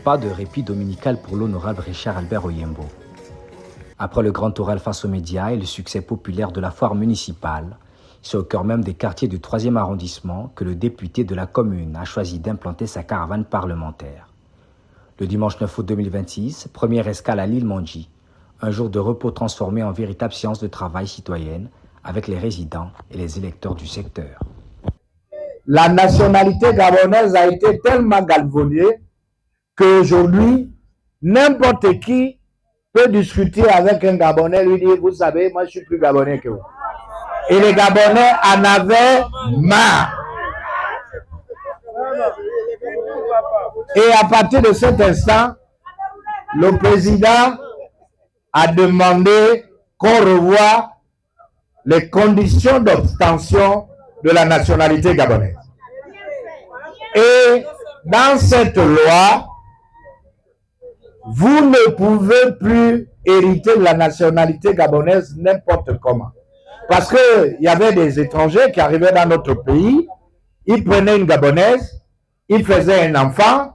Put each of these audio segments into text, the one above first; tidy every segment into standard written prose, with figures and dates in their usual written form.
Pas de répit dominical pour l'honorable Richard Albert Oyembo. Après le grand oral face aux médias et le succès populaire de la foire municipale, c'est au cœur même des quartiers du 3e arrondissement que le député de la commune a choisi d'implanter sa caravane parlementaire. Le dimanche 9 août 2026, première escale à l'île Mandji, un jour de repos transformé en véritable séance de travail citoyenne avec les résidents et les électeurs du secteur. La nationalité gabonaise a été tellement galvaudée qu'aujourd'hui, n'importe qui peut discuter avec un Gabonais, lui dire, vous savez, moi je suis plus Gabonais que vous. Et les Gabonais en avaient marre. Et à partir de cet instant, le président a demandé qu'on revoie les conditions d'obtention de la nationalité gabonaise. Et dans cette loi, vous ne pouvez plus hériter de la nationalité gabonaise n'importe comment. Parce qu'il y avait des étrangers qui arrivaient dans notre pays, ils prenaient une gabonaise, ils faisaient un enfant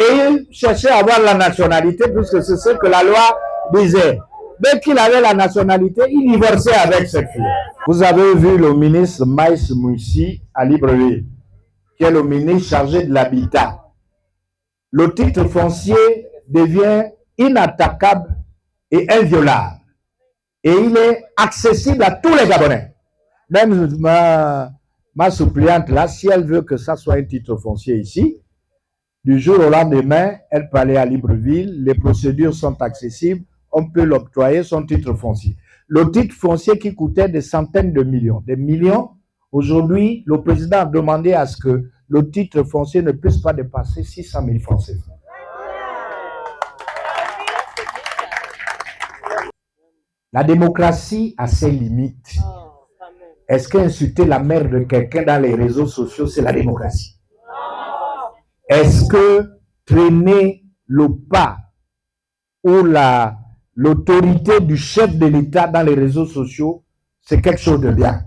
et ils cherchaient à avoir la nationalité puisque c'est ce que la loi disait. Dès qu'il avait la nationalité, il divorçait avec cette fille. Vous avez vu le ministre Maïs Moussi à Libreville, qui est le ministre chargé de l'habitat. Le titre foncier devient inattaquable et inviolable. Et il est accessible à tous les Gabonais. Même ma suppliante là, si elle veut que ça soit un titre foncier ici, du jour au lendemain, elle peut aller à Libreville, les procédures sont accessibles, on peut l'octroyer son titre foncier. Le titre foncier qui coûtait des centaines de millions, des millions, aujourd'hui, le président a demandé à ce que le titre foncier ne puisse pas dépasser 600 000 francs CFA. La démocratie a ses limites. Est-ce qu'insulter la mère de quelqu'un dans les réseaux sociaux, c'est la démocratie? Est-ce que traîner le pas ou l'autorité du chef de l'État dans les réseaux sociaux, c'est quelque chose de bien?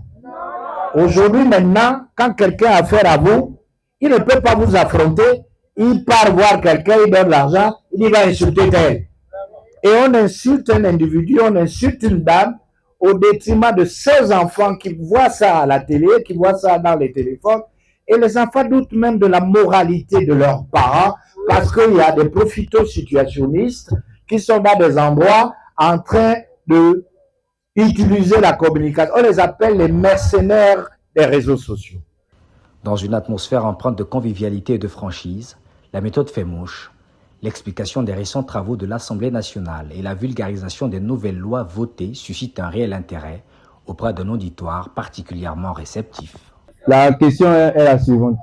Aujourd'hui, maintenant, quand quelqu'un a affaire à vous, il ne peut pas vous affronter, il part voir quelqu'un, il donne l'argent, il va insulter tel. Et on insulte un individu, on insulte une dame au détriment de ses enfants qui voient ça à la télé, qui voient ça dans les téléphones. Et les enfants doutent même de la moralité de leurs parents parce qu'il y a des profiteurs situationnistes qui sont dans des endroits en train de utiliser la communication. On les appelle les mercenaires des réseaux sociaux. Dans une atmosphère empreinte de convivialité et de franchise, la méthode fait mouche. L'explication des récents travaux de l'Assemblée nationale et la vulgarisation des nouvelles lois votées suscitent un réel intérêt auprès d'un auditoire particulièrement réceptif. La question est la suivante.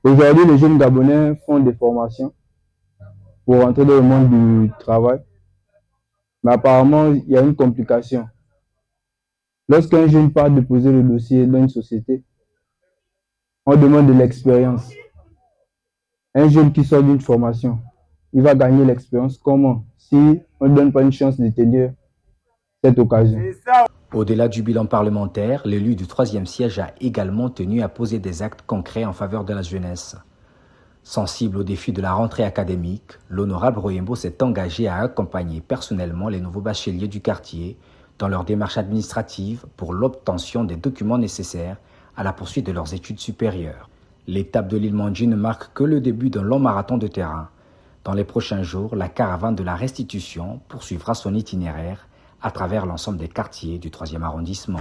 Aujourd'hui, les jeunes Gabonais font des formations pour entrer dans le monde du travail. Mais apparemment, il y a une complication. Lorsqu'un jeune part déposer le dossier dans une société, on demande de l'expérience. Un jeune qui sort d'une formation, il va gagner l'expérience comment? Si on ne donne pas une chance de tenir cette occasion. Au-delà du bilan parlementaire, l'élu du 3e siège a également tenu à poser des actes concrets en faveur de la jeunesse. Sensible au défi de la rentrée académique, l'honorable Oyembo s'est engagé à accompagner personnellement les nouveaux bacheliers du quartier dans leur démarche administrative pour l'obtention des documents nécessaires à la poursuite de leurs études supérieures. L'étape de l'île Mandji ne marque que le début d'un long marathon de terrain. Dans les prochains jours, la caravane de la restitution poursuivra son itinéraire à travers l'ensemble des quartiers du 3e arrondissement.